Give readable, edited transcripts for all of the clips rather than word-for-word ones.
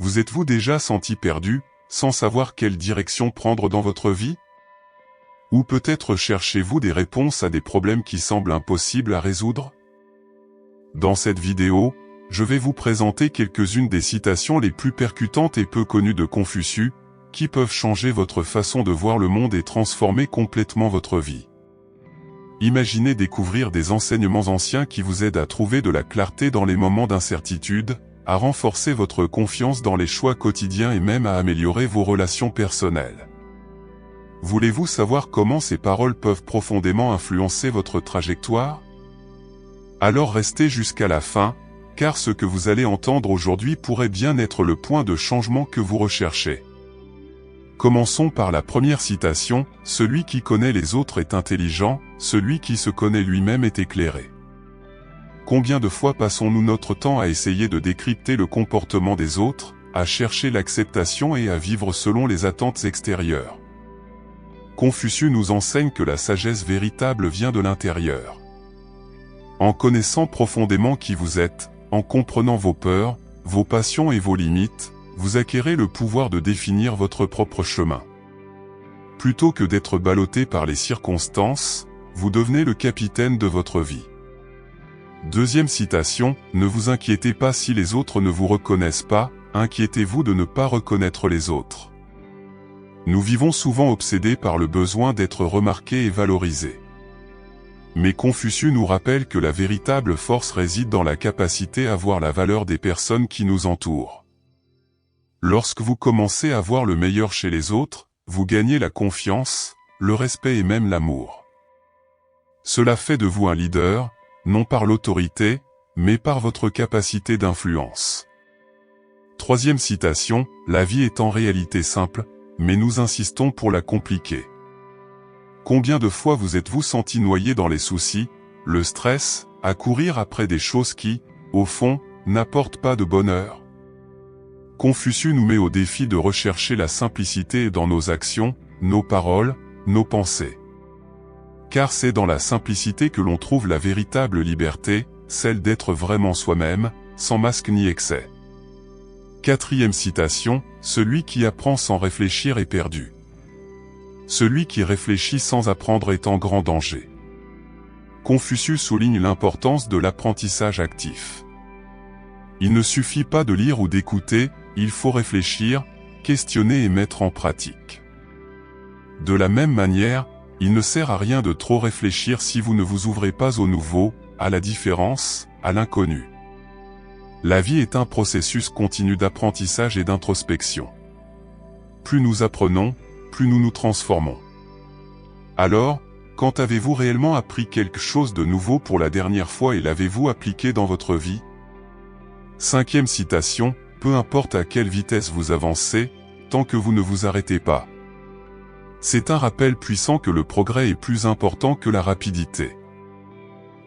Vous êtes-vous déjà senti perdu, sans savoir quelle direction prendre dans votre vie? Ou peut-être cherchez-vous des réponses à des problèmes qui semblent impossibles à résoudre? Dans cette vidéo, je vais vous présenter quelques-unes des citations les plus percutantes et peu connues de Confucius, qui peuvent changer votre façon de voir le monde et transformer complètement votre vie. Imaginez découvrir des enseignements anciens qui vous aident à trouver de la clarté dans les moments d'incertitude, à renforcer votre confiance dans les choix quotidiens et même à améliorer vos relations personnelles. Voulez-vous savoir comment ces paroles peuvent profondément influencer votre trajectoire? Alors restez jusqu'à la fin, car ce que vous allez entendre aujourd'hui pourrait bien être le point de changement que vous recherchez. Commençons par la première citation, « Celui qui connaît les autres est intelligent, celui qui se connaît lui-même est éclairé ». Combien de fois passons-nous notre temps à essayer de décrypter le comportement des autres, à chercher l'acceptation et à vivre selon les attentes extérieures? Confucius nous enseigne que la sagesse véritable vient de l'intérieur. En connaissant profondément qui vous êtes, en comprenant vos peurs, vos passions et vos limites, vous acquérez le pouvoir de définir votre propre chemin. Plutôt que d'être ballotté par les circonstances, vous devenez le capitaine de votre vie. Deuxième citation, « Ne vous inquiétez pas si les autres ne vous reconnaissent pas, inquiétez-vous de ne pas reconnaître les autres. » Nous vivons souvent obsédés par le besoin d'être remarqués et valorisés. Mais Confucius nous rappelle que la véritable force réside dans la capacité à voir la valeur des personnes qui nous entourent. Lorsque vous commencez à voir le meilleur chez les autres, vous gagnez la confiance, le respect et même l'amour. Cela fait de vous un leader, non par l'autorité, mais par votre capacité d'influence. Troisième citation, « La vie est en réalité simple, mais nous insistons pour la compliquer. » Combien de fois vous êtes-vous senti noyé dans les soucis, le stress, à courir après des choses qui, au fond, n'apportent pas de bonheur? Confucius nous met au défi de rechercher la simplicité dans nos actions, nos paroles, nos pensées. Car c'est dans la simplicité que l'on trouve la véritable liberté, celle d'être vraiment soi-même, sans masque ni excès. Quatrième citation, « Celui qui apprend sans réfléchir est perdu. Celui qui réfléchit sans apprendre est en grand danger. » Confucius souligne l'importance de l'apprentissage actif. Il ne suffit pas de lire ou d'écouter, il faut réfléchir, questionner et mettre en pratique. De la même manière, il ne sert à rien de trop réfléchir si vous ne vous ouvrez pas au nouveau, à la différence, à l'inconnu. La vie est un processus continu d'apprentissage et d'introspection. Plus nous apprenons, plus nous nous transformons. Alors, quand avez-vous réellement appris quelque chose de nouveau pour la dernière fois et l'avez-vous appliqué dans votre vie? Cinquième citation, « Peu importe à quelle vitesse vous avancez, tant que vous ne vous arrêtez pas. » C'est un rappel puissant que le progrès est plus important que la rapidité.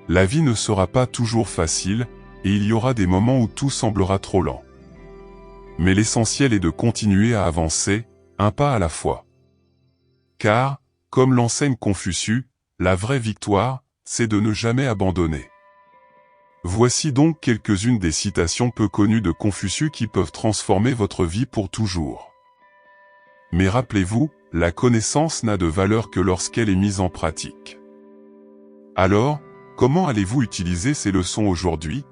La vie ne sera pas toujours facile, et il y aura des moments où tout semblera trop lent. Mais l'essentiel est de continuer à avancer, un pas à la fois. Car, comme l'enseigne Confucius, la vraie victoire, c'est de ne jamais abandonner. Voici donc quelques-unes des citations peu connues de Confucius qui peuvent transformer votre vie pour toujours. Mais rappelez-vous, la connaissance n'a de valeur que lorsqu'elle est mise en pratique. Alors, comment allez-vous utiliser ces leçons aujourd'hui?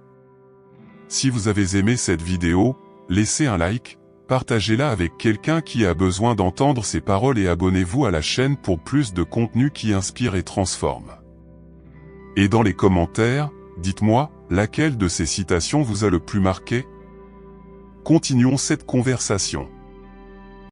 Si vous avez aimé cette vidéo, laissez un like, partagez-la avec quelqu'un qui a besoin d'entendre ces paroles et abonnez-vous à la chaîne pour plus de contenu qui inspire et transforme. Et dans les commentaires, dites-moi, laquelle de ces citations vous a le plus marqué? Continuons cette conversation.